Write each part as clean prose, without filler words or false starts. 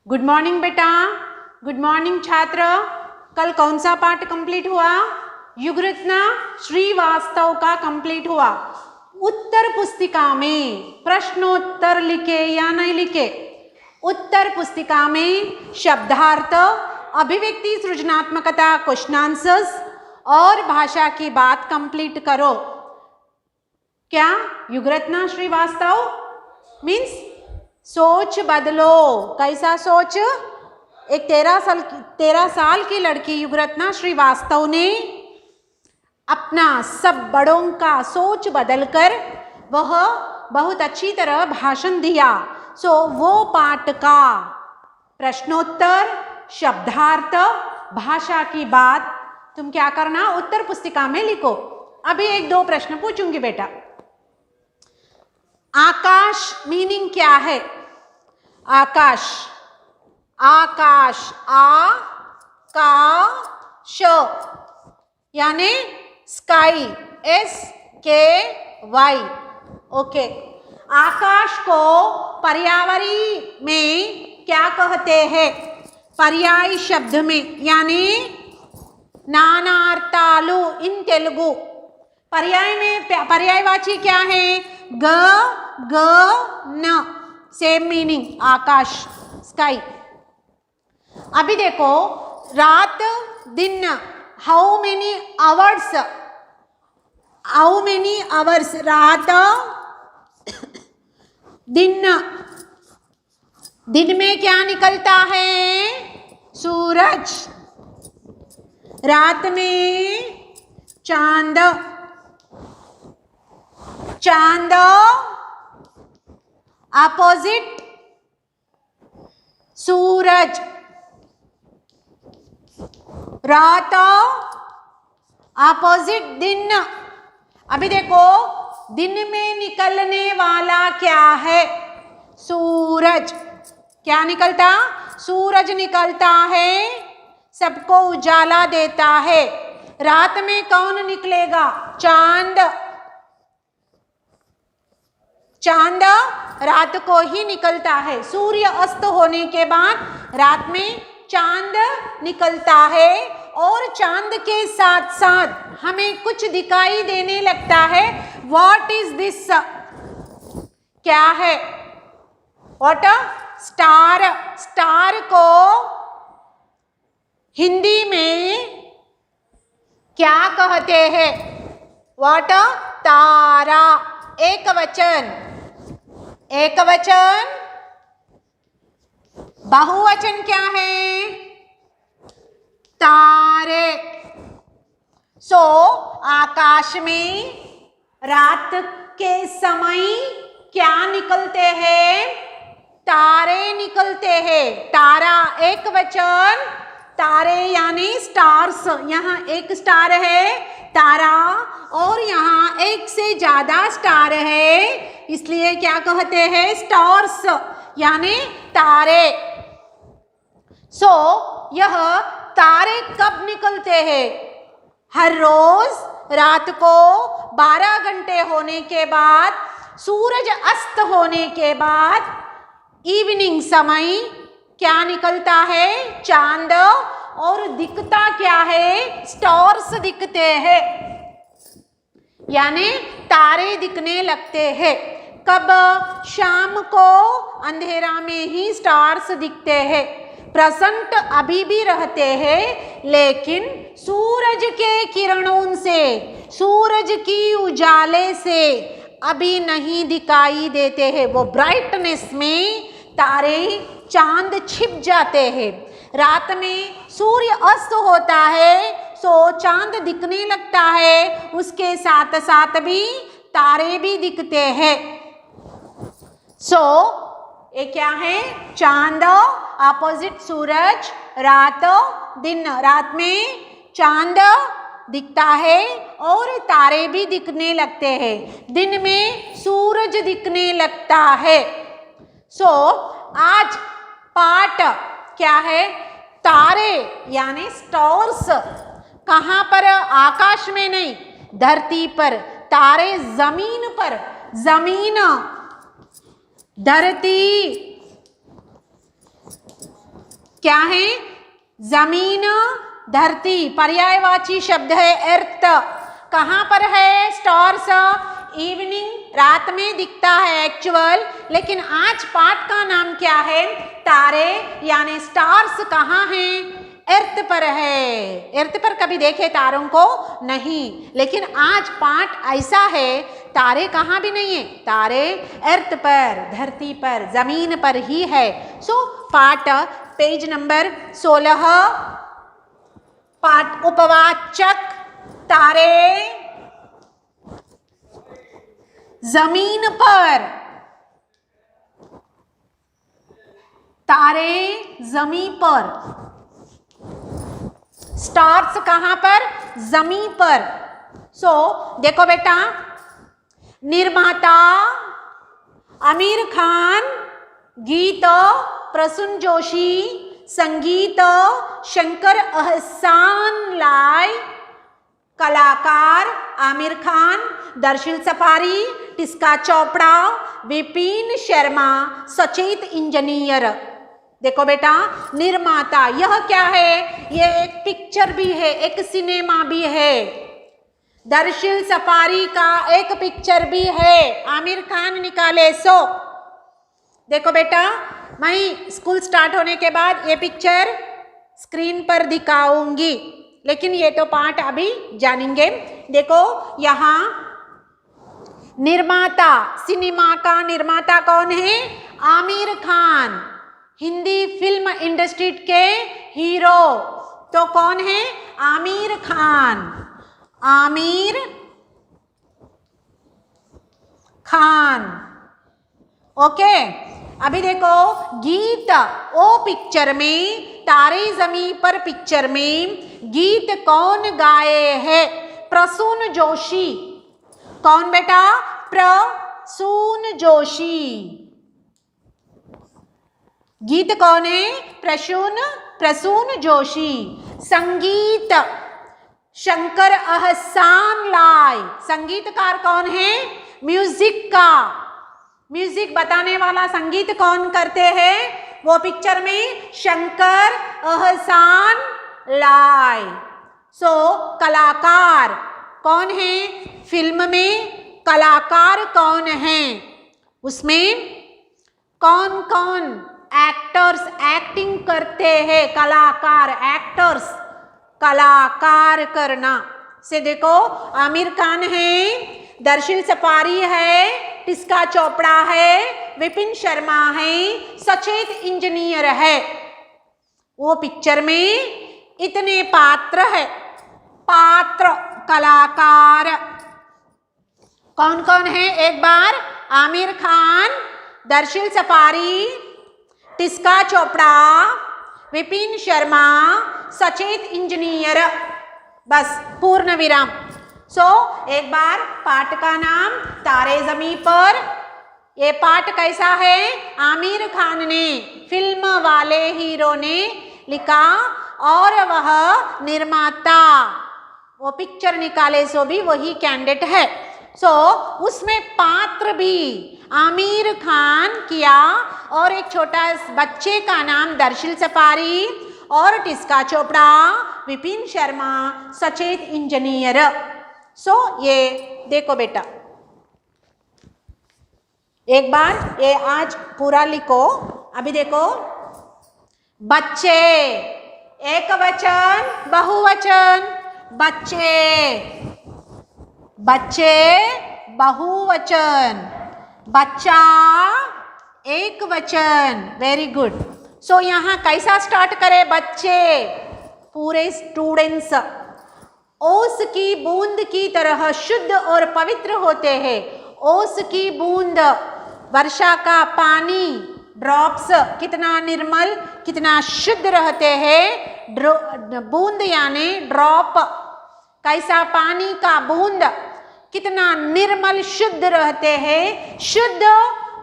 Good morning बेटा, good morning छात्र। कल कौन सा पाठ कंप्लीट हुआ? युगरत्न श्रीवास्तव का कंप्लीट हुआ। उत्तर पुस्तिका में प्रश्नोत्तर लिखे या नहीं लिखे? उत्तर पुस्तिका में शब्दार्थ, अभिव्यक्ति, सृजनात्मकता, क्वेश्चन आंसर्स और भाषा की बात कंप्लीट करो। क्या युगरत्न श्रीवास्तव मीन्स सोच बदलो। कैसा सोच? एक 13 साल की लड़की युगरत्न श्रीवास्तव ने अपना सब बड़ों का सोच बदलकर वह बहुत अच्छी तरह भाषण दिया। सो वो पाठ का प्रश्नोत्तर, शब्दार्थ, भाषा की बात तुम क्या करना? उत्तर पुस्तिका में लिखो। अभी 1-2 प्रश्न पूछूंगी बेटा। आकाश मीनिंग क्या है? आकाश, आकाश, आकाश यानी स्काई, SKY। ओके, आकाश को पर्यावरण में क्या कहते हैं? पर्याय शब्द में यानी नानार्थालु इन तेलुगु। पर्याय में पर्यायवाची क्या है? ग, ग, न, सेम मीनिंग, आकाश, स्काई। अभी देखो, रात दिन, how many hours, how many hours, रात दिन। दिन में क्या निकलता है? सूरज। रात में चांद, चांद अपोजिट सूरज। रात अपोजिट दिन। अभी देखो, दिन में निकलने वाला क्या है? सूरज। क्या निकलता? सूरज निकलता है, सबको उजाला देता है। रात में कौन निकलेगा? चांद। चांद रात को ही निकलता है। सूर्य अस्त होने के बाद रात में चांद निकलता है और चांद के साथ साथ हमें कुछ दिखाई देने लगता है। What is this? क्या है? व्हाट? स्टार। स्टार को हिंदी में क्या कहते हैं? व्हाट? तारा। एक वचन, एक वचन। बहुवचन क्या है? तारे। सो आकाश में रात के समय क्या निकलते हैं? तारे निकलते हैं। तारा एक वचन, तारे यानी स्टार्स। यहाँ एक स्टार है तारा और यहाँ एक से ज्यादा स्टार है, इसलिए क्या कहते हैं? स्टार्स यानी तारे। सो यह तारे कब निकलते हैं? हर रोज रात को 12 घंटे होने के बाद, सूरज अस्त होने के बाद, इवनिंग समय क्या निकलता है? चांद। और दिखता क्या है? स्टार्स दिखते हैं, यानी तारे दिखने लगते हैं। कब? शाम को अंधेरा में ही स्टार्स दिखते हैं। प्रेजेंट अभी भी रहते हैं, लेकिन सूरज के किरणों से, सूरज की उजाले से अभी नहीं दिखाई देते हैं। वो ब्राइटनेस में तारे, चांद छिप जाते हैं। रात में सूर्य अस्त होता है, सो चांद दिखने लगता है, उसके साथ साथ भी तारे भी दिखते हैं। सो ये क्या है? चांद अपोजिट सूरज, रात दिन। रात में चांद दिखता है और तारे भी दिखने लगते हैं। दिन में सूरज दिखने लगता है। सो आज पाठ क्या है? तारे यानी स्टार्स। कहाँ पर? आकाश में नहीं, धरती पर। तारे जमीन पर, जमीन, धरती, क्या है? जमीन, धरती, पर्यायवाची शब्द है अर्थ। कहाँ पर है स्टार्स? इवनिंग, रात में दिखता है एक्चुअल, लेकिन आज पाठ का नाम क्या है? तारे यानी स्टार्स कहाँ हैं? अर्थ पर है। अर्थ पर कभी देखे तारों को? नहीं, लेकिन आज पाठ ऐसा है तारे कहाँ भी नहीं है, तारे अर्थ पर, धरती पर, जमीन पर ही है। सो पाठ पेज नंबर 16, पाठ उपवाचक तारे जमीन पर, तारे जमीन पर, स्टार्स कहाँ पर? जमीन पर। सो देखो बेटा, निर्माता आमिर खान, गीत प्रसून जोशी, संगीत शंकर अहसान लाई, कलाकार आमिर खान, दर्शिल सफारी, टिस्का चोपड़ा, विपिन शर्मा, सचेत इंजीनियर। देखो बेटा, निर्माता यह क्या है? यह एक पिक्चर भी है, एक सिनेमा भी है। दर्शिल सफारी का एक पिक्चर भी है, आमिर खान निकाले। सो देखो बेटा, मैं स्कूल स्टार्ट होने के बाद ये पिक्चर स्क्रीन पर दिखाऊंगी, लेकिन ये तो पाठ अभी जानेंगे। देखो यहाँ निर्माता, सिनेमा का निर्माता कौन है? आमिर खान, हिंदी फिल्म इंडस्ट्री के हीरो तो कौन है? आमिर खान, आमिर खान। ओके, अभी देखो गीत, ओ पिक्चर में, तारे जमीन पर पिक्चर में गीत कौन गाए हैं? प्रसून जोशी। कौन बेटा? प्रसून जोशी। गीत कौन है? प्रसून जोशी। संगीत शंकर अहसान लाई। संगीतकार कौन है? म्यूजिक का, म्यूजिक बताने वाला संगीत कौन करते हैं वो पिक्चर में? शंकर अहसान लाई। सो कलाकार कौन है? फिल्म में कलाकार कौन है? उसमें कौन कौन एक्टर्स एक्टिंग करते हैं? कलाकार, एक्टर्स, कलाकार करना से देखो आमिर खान है, दर्शिल सफारी है, टिस्का चोपड़ा है, विपिन शर्मा है, सचेत इंजीनियर है। वो पिक्चर में इतने पात्र है, पात्र कलाकार कौन कौन है? एक बार आमिर खान, दर्शिल सफारी, टिस्का चोपड़ा, विपिन शर्मा, सचेत इंजीनियर, बस पूर्ण विराम। सो एक बार पाठ का नाम तारे जमीन पर। ये पाठ कैसा है? आमिर खान ने, फिल्म वाले हीरो ने लिखा और वह निर्माता, वो पिक्चर निकाले सो भी वही कैंडिडेट है। सो उसमें पात्र भी आमिर खान किया और एक छोटा बच्चे का नाम दर्शिल सफारी और टिस्का चोपड़ा, विपिन शर्मा, सचेत इंजीनियर। सो ये देखो बेटा, एक बार ये आज पूरा लिखो। अभी देखो, बच्चे एक वचन, बहुवचन, बच्चे, बच्चे बहुवचन, बच्चा एक वचन। Very good. सो यहाँ कैसा स्टार्ट करें? बच्चे, पूरे स्टूडेंट्स ओस की बूंद की तरह शुद्ध और पवित्र होते हैं। ओस की बूंद, वर्षा का पानी, ड्रॉप्स कितना निर्मल, कितना शुद्ध रहते हैं। बूंद यानी ड्रॉप, कैसा? पानी का बूंद कितना निर्मल शुद्ध रहते हैं। शुद्ध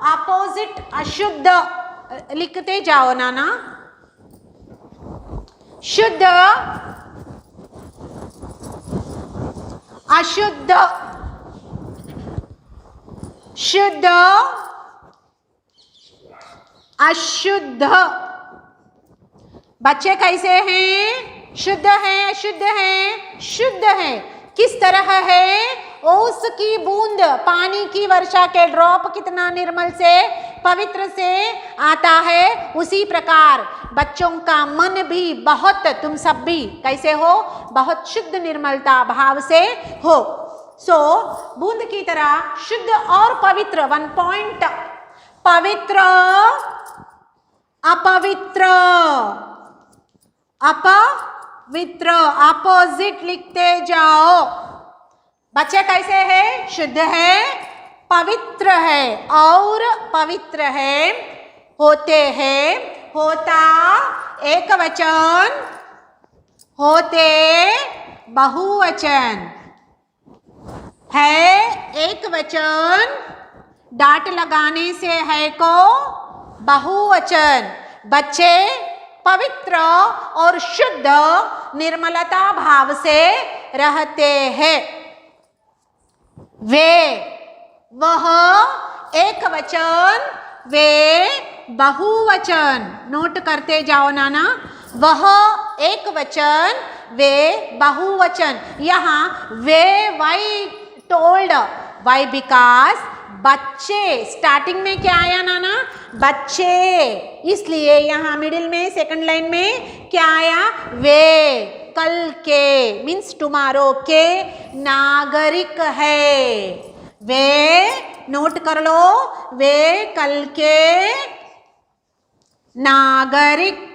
अपोजिट अशुद्ध, लिखते जाओ नाना। शुद्ध अशुद्ध, शुद्ध अशुद्ध, बच्चे कैसे हैं? शुद्ध हैं, अशुद्ध हैं? शुद्ध हैं। किस तरह है? ओस की बूंद, पानी की वर्षा के ड्रॉप कितना निर्मल से, पवित्र से आता है, उसी प्रकार बच्चों का मन भी बहुत, तुम सब भी कैसे हो? बहुत शुद्ध निर्मलता भाव से हो। सो बूंद की तरह शुद्ध और पवित्र। 1 पॉइंट, पवित्र अपवित्र, अपवित्र अपोजिट लिखते जाओ। बच्चे कैसे हैं? शुद्ध है, पवित्र है और पवित्र है, होते हैं, होता एक वचन, होते बहुवचन, है एक वचन, डाट लगाने से है को बहुवचन। बच्चे पवित्र और शुद्ध निर्मलता भाव से रहते हैं। वे, वह एक वचन, वे बहुवचन। नोट करते जाओ नाना, वह एक वचन, वे बहुवचन। यहाँ वे वाई टोल्ड, वाई बिकॉज बच्चे, स्टार्टिंग में क्या आया नाना? बच्चे, इसलिए यहाँ मिडिल में सेकंड लाइन में क्या आया? वे कल के मीन्स टुमारो के नागरिक है। वे, नोट कर लो, वे कल के नागरिक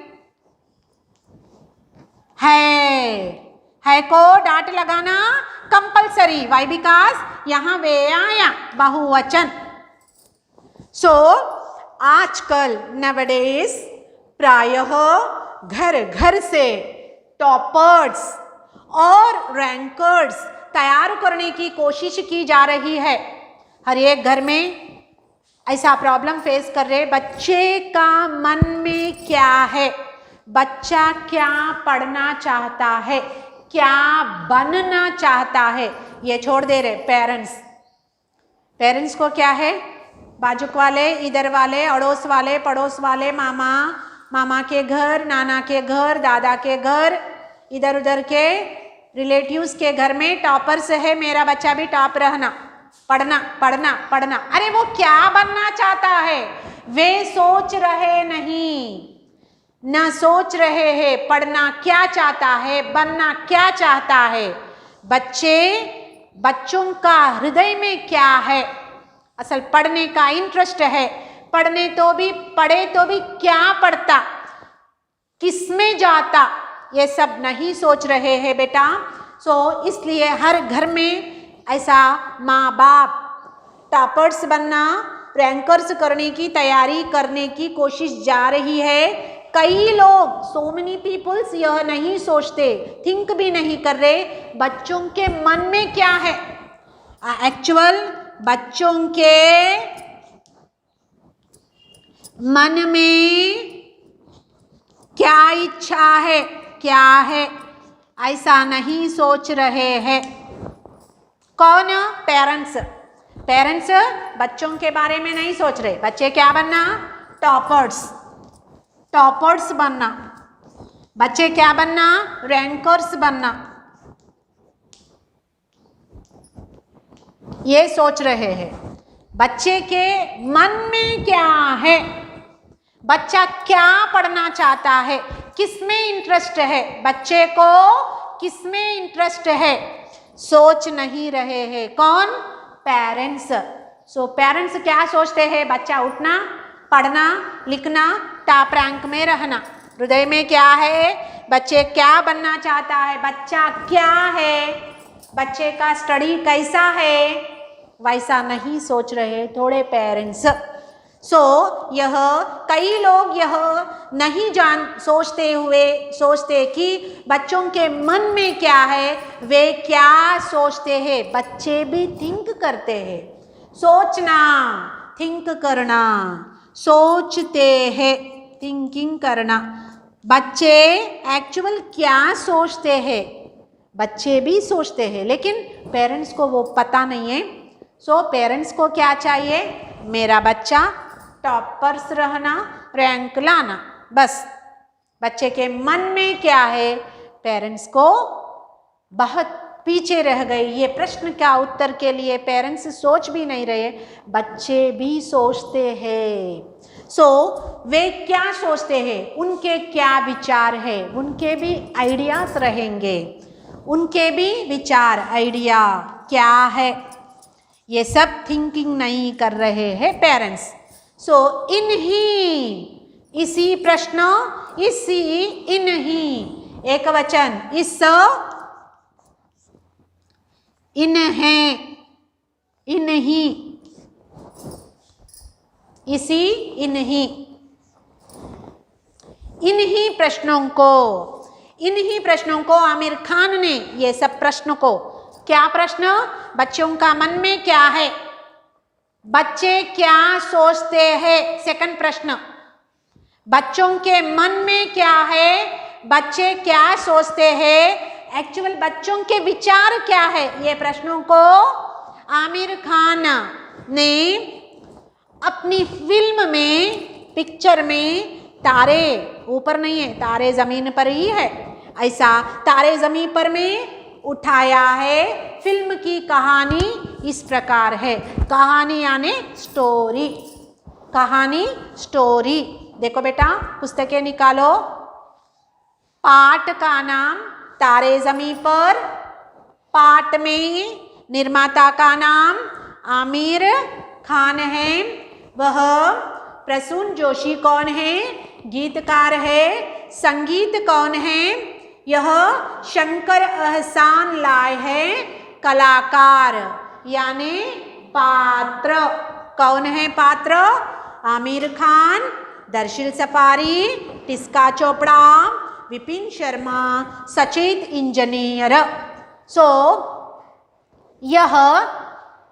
है को डाट लगाना कंपलसरी। वाई बिकॉज यहाँ वे आया बहुवचन। सो आजकल नवडेज प्रायः घर घर से टॉपर्स और रैंकर्स तैयार करने की कोशिश की जा रही है। हर एक घर में ऐसा प्रॉब्लम फेस कर रहे, बच्चे का मन में क्या है, बच्चा क्या पढ़ना चाहता है, क्या बनना चाहता है, ये छोड़ दे रहे पेरेंट्स। पेरेंट्स को क्या है? बाजुक वाले, इधर वाले, अड़ोस वाले, पड़ोस वाले, मामा के घर, नाना के घर, दादा के घर, इधर उधर के रिलेटिव्स के घर में टॉपर्स है, मेरा बच्चा भी टॉप रहना, पढ़ना पढ़ना पढ़ना। अरे वो क्या बनना चाहता है? वे सोच रहे नहीं, न सोच रहे हैं पढ़ना क्या चाहता है, बनना क्या चाहता है। बच्चों का हृदय में क्या है? असल पढ़ने का इंटरेस्ट है, पढ़ने तो भी, पढ़े तो भी क्या पढ़ता, किसमें जाता, ये सब नहीं सोच रहे हैं बेटा। सो इसलिए हर घर में ऐसा माँ बाप टॉपर्स बनना, रैंकर्स करने की तैयारी करने की कोशिश जा रही है। कई लोग, सो मेनी पीपल्स यह नहीं सोचते, थिंक भी नहीं कर रहे बच्चों के मन में क्या है। एक्चुअल बच्चों के मन में क्या इच्छा है, क्या है, ऐसा नहीं सोच रहे हैं। कौन? पेरेंट्स। पेरेंट्स बच्चों के बारे में नहीं सोच रहे। बच्चे क्या बनना? टॉपर्स, टॉपर्स बनना। बच्चे क्या बनना? रैंकर्स बनना, ये सोच रहे हैं। बच्चे के मन में क्या है, बच्चा क्या पढ़ना चाहता है, किसमें इंटरेस्ट है, बच्चे को किसमें इंटरेस्ट है, सोच नहीं रहे हैं। कौन? पेरेंट्स। सो पेरेंट्स क्या सोचते हैं? बच्चा उठना, पढ़ना, लिखना, टॉप रैंक में रहना। हृदय में क्या है? बच्चे क्या बनना चाहता है, बच्चा क्या है, बच्चे का स्टडी कैसा है, वैसा नहीं सोच रहे थोड़े पेरेंट्स। सो यह कई लोग यह नहीं सोचते कि बच्चों के मन में क्या है, वे क्या सोचते हैं। बच्चे भी थिंक करते हैं, सोचना, थिंक करना, सोचते हैं, थिंकिंग करना। बच्चे एक्चुअल क्या सोचते हैं, बच्चे भी सोचते हैं, लेकिन पेरेंट्स को वो पता नहीं है। सो पेरेंट्स को क्या चाहिए? मेरा बच्चा टॉपर्स रहना, रैंक लाना, बस बच्चे के मन में क्या है, पेरेंट्स को बहुत पीछे रह गए। ये प्रश्न का उत्तर के लिए पेरेंट्स सोच भी नहीं रहे, बच्चे भी सोचते हैं। वे क्या सोचते हैं, उनके क्या विचार है, उनके भी आइडियाज रहेंगे, उनके भी विचार आइडिया क्या है, ये सब थिंकिंग नहीं कर रहे हैं पेरेंट्स। इसी प्रश्न, इन्हीं एक वचन, इन्हीं प्रश्नों को आमिर खान ने, ये सब प्रश्नों को, क्या प्रश्न, बच्चों का मन में क्या है, बच्चे क्या सोचते हैं, सेकंड प्रश्न, बच्चों के मन में क्या है, बच्चे क्या सोचते हैं, एक्चुअल बच्चों के विचार क्या है, ये प्रश्नों को आमिर खान ने अपनी फिल्म में, पिक्चर में, तारे ऊपर नहीं है, तारे जमीन पर ही है, ऐसा तारे जमीन पर में उठाया है। फिल्म की कहानी इस प्रकार है, कहानी यानी स्टोरी, कहानी स्टोरी। देखो बेटा, पुस्तकें निकालो। पाठ का नाम तारे जमीन पर, पाठ में निर्माता का नाम आमिर खान है, वह प्रसून जोशी कौन है, गीतकार है, संगीत कौन है, यह शंकर एहसान लाए है, कलाकार यानी पात्र, कौन है पात्र, आमिर खान, दर्शिल सफारी, टिस्का चोपड़ा, विपिन शर्मा, सचेत इंजीनियर। यह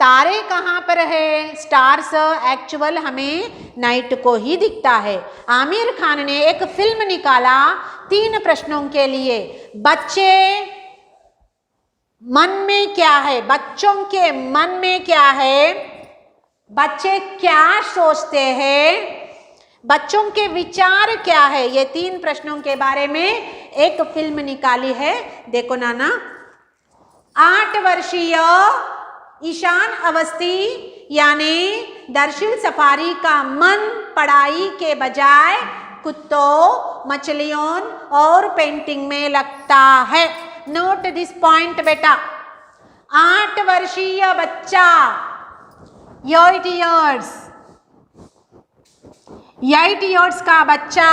तारे कहाँ पर है, स्टार्स एक्चुअल हमें नाइट को ही दिखता है। आमिर खान ने एक फिल्म निकाला 3 प्रश्नों के लिए, बच्चे मन में क्या है, बच्चों के मन में क्या है, बच्चे क्या सोचते हैं, बच्चों के विचार क्या है, ये 3 प्रश्नों के बारे में एक फिल्म निकाली है। देखो नाना, 8 वर्षीय ईशान अवस्थी यानी दर्शिल सफारी का मन पढ़ाई के बजाय कुत्तों, मछलियों और पेंटिंग में लगता है। नोट दिस पॉइंट बेटा, 8 वर्षीय बच्चा, 8 इयर्स का बच्चा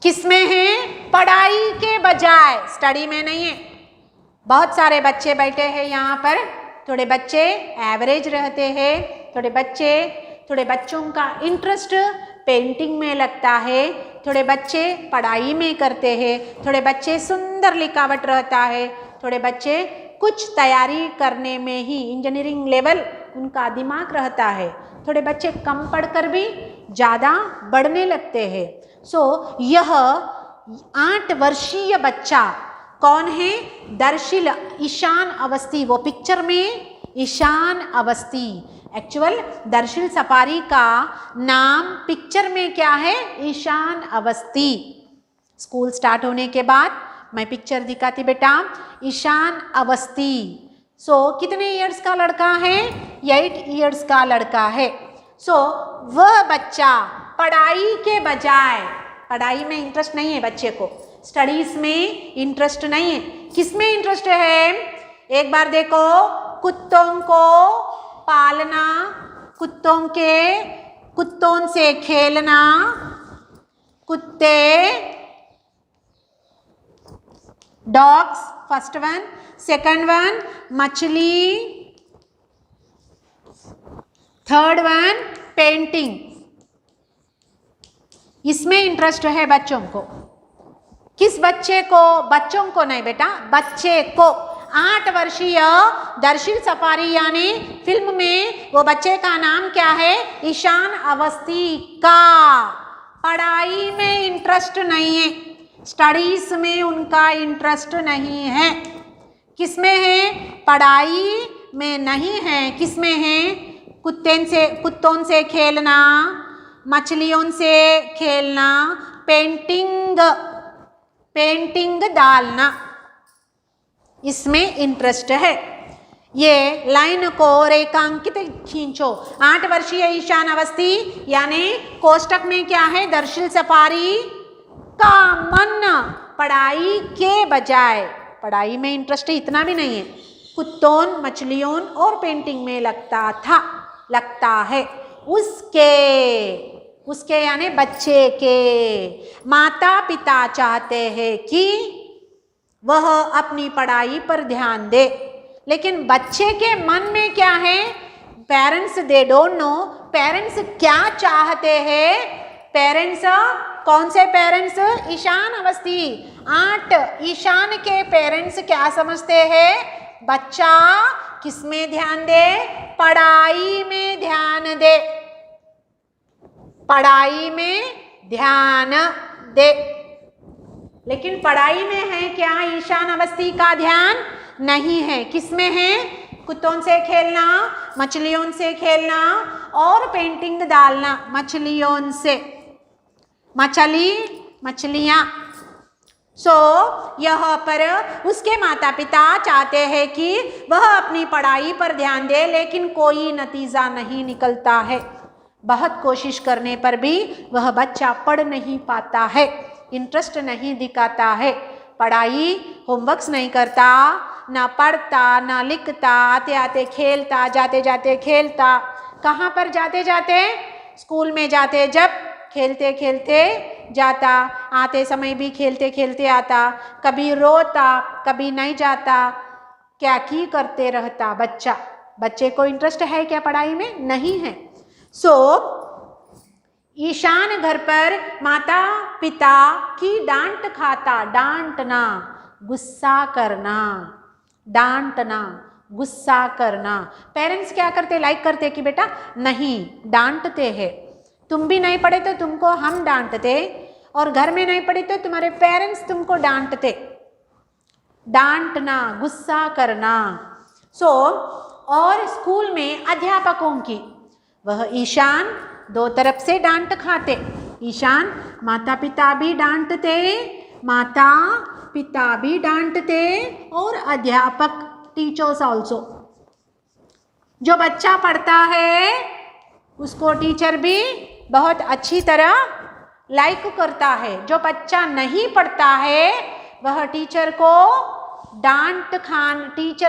किसमें है, पढ़ाई के बजाय, स्टडी में नहीं है। बहुत सारे बच्चे बैठे हैं यहाँ पर, थोड़े बच्चे एवरेज रहते हैं, थोड़े बच्चों का इंटरेस्ट पेंटिंग में लगता है, थोड़े बच्चे पढ़ाई में करते हैं, थोड़े बच्चे सुंदर लिखावट रहता है, थोड़े बच्चे कुछ तैयारी करने में ही इंजीनियरिंग लेवल उनका दिमाग रहता है, थोड़े बच्चे कम पढ़कर भी ज़्यादा बढ़ने लगते हैं। यह 8 वर्षीय बच्चा कौन है, दर्शिल ईशान अवस्थी, वो पिक्चर में ईशान अवस्थी, एक्चुअल दर्शिल सफारी का नाम पिक्चर में क्या है, ईशान अवस्थी। स्कूल स्टार्ट होने के बाद मैं पिक्चर दिखाती बेटा, ईशान अवस्थी। कितने इयर्स का लड़का है, 8 इयर्स का लड़का है। वह बच्चा पढ़ाई के बजाय, पढ़ाई में इंटरेस्ट नहीं है बच्चे को, स्टडीज में इंटरेस्ट नहीं है, किसमें इंटरेस्ट है, एक बार देखो, कुत्तों को पालना, कुत्तों से खेलना, कुत्ते, dogs first one, second one मछली, थर्ड वन पेंटिंग, इसमें इंटरेस्ट है बच्चों को। किस बच्चे को, बच्चों को नहीं बेटा, बच्चे को। 8 वर्षीय दर्शिल सफारी यानी फिल्म में वो बच्चे का नाम क्या है, ईशान अवस्थी का पढ़ाई में इंटरेस्ट नहीं है, स्टडीज में उनका इंटरेस्ट नहीं है, किसमें है, पढ़ाई में नहीं है, किसमें है, कुत्तों से खेलना, मछलियों से खेलना, पेंटिंग डालना, इसमें इंटरेस्ट है। ये लाइन को रेखांकित खींचो। 8 वर्षीय ईशान अवस्थी यानी कोष्टक में क्या है, दर्शिल सफारी का मन पढ़ाई के बजाय, पढ़ाई में इंटरेस्ट इतना भी नहीं है, कुत्तों, मछलियों और पेंटिंग में लगता है। उसके यानी बच्चे के माता पिता चाहते हैं कि वह अपनी पढ़ाई पर ध्यान दे, लेकिन बच्चे के मन में क्या है, parents they don't know parents क्या चाहते हैं। पेरेंट्स कौन से पेरेंट्स, ईशान अवस्थी 8 ईशान के पेरेंट्स क्या समझते हैं, बच्चा किस में ध्यान दे, पढ़ाई में ध्यान दे, पढ़ाई में ध्यान दे। लेकिन पढ़ाई में है क्या ईशान अवस्थी का ध्यान, नहीं है। किसमें है, कुत्तों से खेलना, मछलियों से खेलना और पेंटिंग डालना, मछलियों से, मछलियाँ। यहाँ पर उसके माता पिता चाहते हैं कि वह अपनी पढ़ाई पर ध्यान दे, लेकिन कोई नतीजा नहीं निकलता है। बहुत कोशिश करने पर भी वह बच्चा पढ़ नहीं पाता है, इंटरेस्ट नहीं दिखाता है, पढ़ाई होमवर्क्स नहीं करता, ना पढ़ता ना लिखता, आते आते खेलता, जाते जाते खेलता। कहाँ पर जाते जाते, स्कूल में जाते जब खेलते खेलते जाता, आते समय भी खेलते खेलते आता, कभी रोता कभी नहीं जाता, क्या की करते रहता बच्चा। बच्चे को इंटरेस्ट है क्या पढ़ाई में, नहीं है। ईशान घर पर माता पिता की डांट खाता, डांटना, गुस्सा करना, डांटना, गुस्सा करना। पेरेंट्स क्या करते, लाइक करते कि बेटा नहीं, डांटते हैं, तुम भी नहीं पढ़े तो तुमको हम डांटते, और घर में नहीं पढ़े तो तुम्हारे पेरेंट्स तुमको डांटते। डांटना, गुस्सा करना। और स्कूल में अध्यापकों की, वह ईशान 2 तरफ से डांट खाते। ईशान माता पिता भी डांटते, माता पिता भी डांटते और अध्यापक, टीचर्स ऑल्सो। जो बच्चा पढ़ता है उसको टीचर भी बहुत अच्छी तरह लाइक करता है। जो बच्चा नहीं पढ़ता है वह टीचर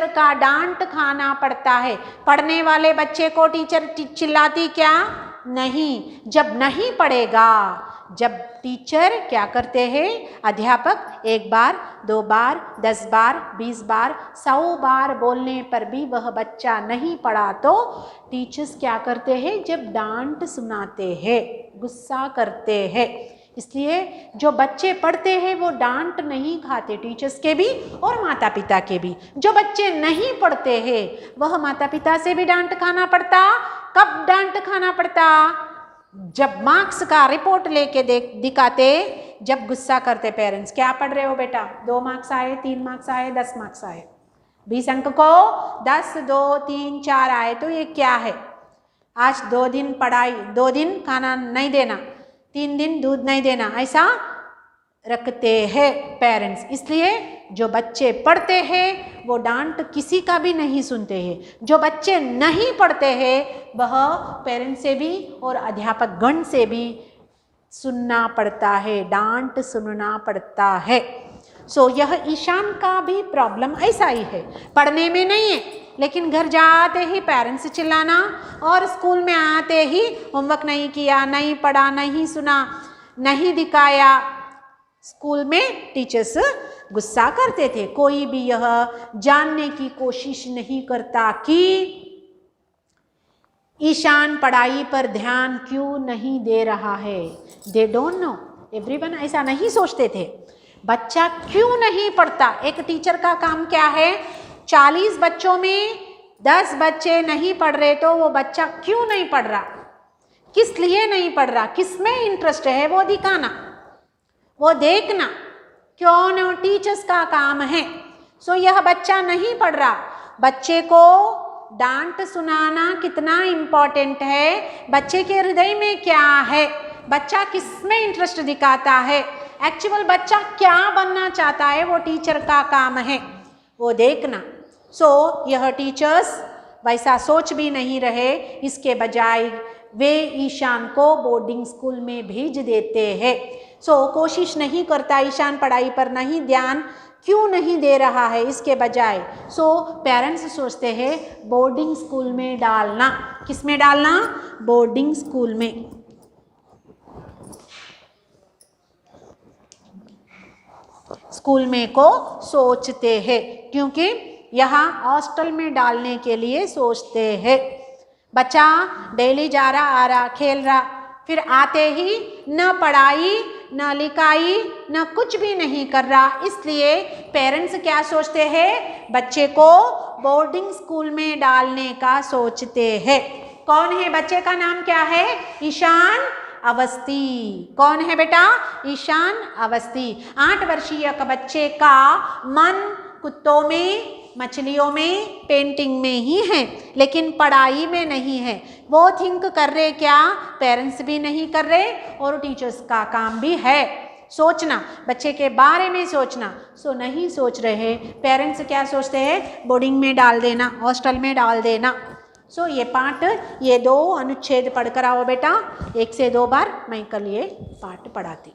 का डांट खाना पड़ता है। पढ़ने वाले बच्चे को टीचर चिल्लाती क्या, नहीं। जब नहीं पढ़ेगा, जब टीचर क्या करते हैं, अध्यापक 1 बार 2 बार 10 बार 20 बार 100 बार बोलने पर भी वह बच्चा नहीं पढ़ा तो टीचर्स क्या करते हैं, जब डांट सुनाते हैं, गुस्सा करते हैं। इसलिए जो बच्चे पढ़ते हैं वो डांट नहीं खाते, टीचर्स के भी और माता पिता के भी। जो बच्चे नहीं पढ़ते हैं वह माता पिता से भी डांट खाना पड़ता। कब डांट खाना पड़ता, जब मार्क्स का रिपोर्ट लेके दिखाते, जब गुस्सा करते पेरेंट्स, क्या पढ़ रहे हो बेटा, 2 मार्क्स आए, 3 मार्क्स आए, 10 मार्क्स आए, 20 अंक को 10 2 3 4 आए तो ये क्या है। आज 2 दिन पढ़ाई, 2 दिन खाना नहीं देना, 3 दिन दूध नहीं देना, ऐसा रखते हैं पेरेंट्स। इसलिए जो बच्चे पढ़ते हैं वो डांट किसी का भी नहीं सुनते हैं। जो बच्चे नहीं पढ़ते हैं वह पेरेंट्स से भी और अध्यापक गण से भी सुनना पड़ता है, डांट सुनना पड़ता है। यह ईशान का भी प्रॉब्लम ऐसा ही है, पढ़ने में नहीं है, लेकिन घर जाते ही पेरेंट्स से चिल्लाना और स्कूल में आते ही होमवर्क नहीं किया, नहीं पढ़ा, नहीं सुना, नहीं दिखाया। स्कूल में टीचर्स गुस्सा करते थे। कोई भी यह जानने की कोशिश नहीं करता कि ईशान पढ़ाई पर ध्यान क्यों नहीं दे रहा है। दे डोंट नो, एवरीवन ऐसा नहीं सोचते थे। बच्चा क्यों नहीं पढ़ता, एक टीचर का काम क्या है, 40 बच्चों में 10 बच्चे नहीं पढ़ रहे तो वो बच्चा क्यों नहीं पढ़ रहा, किस लिए नहीं पढ़ रहा, किस में इंटरेस्ट है वो दिखाना, वो देखना। क्यों टीचर्स का काम है। यह बच्चा नहीं पढ़ रहा, बच्चे को डांट सुनाना कितना इम्पोर्टेंट है, बच्चे के हृदय में क्या है, बच्चा किस में इंटरेस्ट दिखाता है, एक्चुअल बच्चा क्या बनना चाहता है, वो टीचर का काम है वो देखना। यह टीचर्स वैसा सोच भी नहीं रहे, इसके बजाय वे ईशान को बोर्डिंग स्कूल में भेज देते हैं। कोशिश नहीं करता, ईशान पढ़ाई पर नहीं ध्यान क्यों नहीं दे रहा है, इसके बजाय पेरेंट्स सोचते हैं बोर्डिंग स्कूल में डालना। किस में डालना? बोर्डिंग स्कूल में। स्कूल में को सोचते हैं, क्योंकि यहाँ हॉस्टल में डालने के लिए सोचते हैं। बच्चा डेली जा रहा आ रहा खेल रहा, फिर आते ही न पढ़ाई न लिखाई न कुछ भी नहीं कर रहा, इसलिए पेरेंट्स क्या सोचते हैं, बच्चे को बोर्डिंग स्कूल में डालने का सोचते हैं। कौन है बच्चे का नाम क्या है? ईशान अवस्थी। कौन है बेटा? ईशान अवस्थी। 8 वर्षीय का बच्चे का मन कुत्तों में, मछलियों में, पेंटिंग में ही है, लेकिन पढ़ाई में नहीं है। वो थिंक कर रहे क्या? पेरेंट्स भी नहीं कर रहे और टीचर्स का काम भी है सोचना, बच्चे के बारे में सोचना। नहीं सोच रहे। पेरेंट्स क्या सोचते हैं? बोर्डिंग में डाल देना, हॉस्टल में डाल देना। ये पाठ, ये 2 अनुच्छेद पढ़कर आओ बेटा, 1 से 2 बार मैं कल ये पाठ पढ़ाती।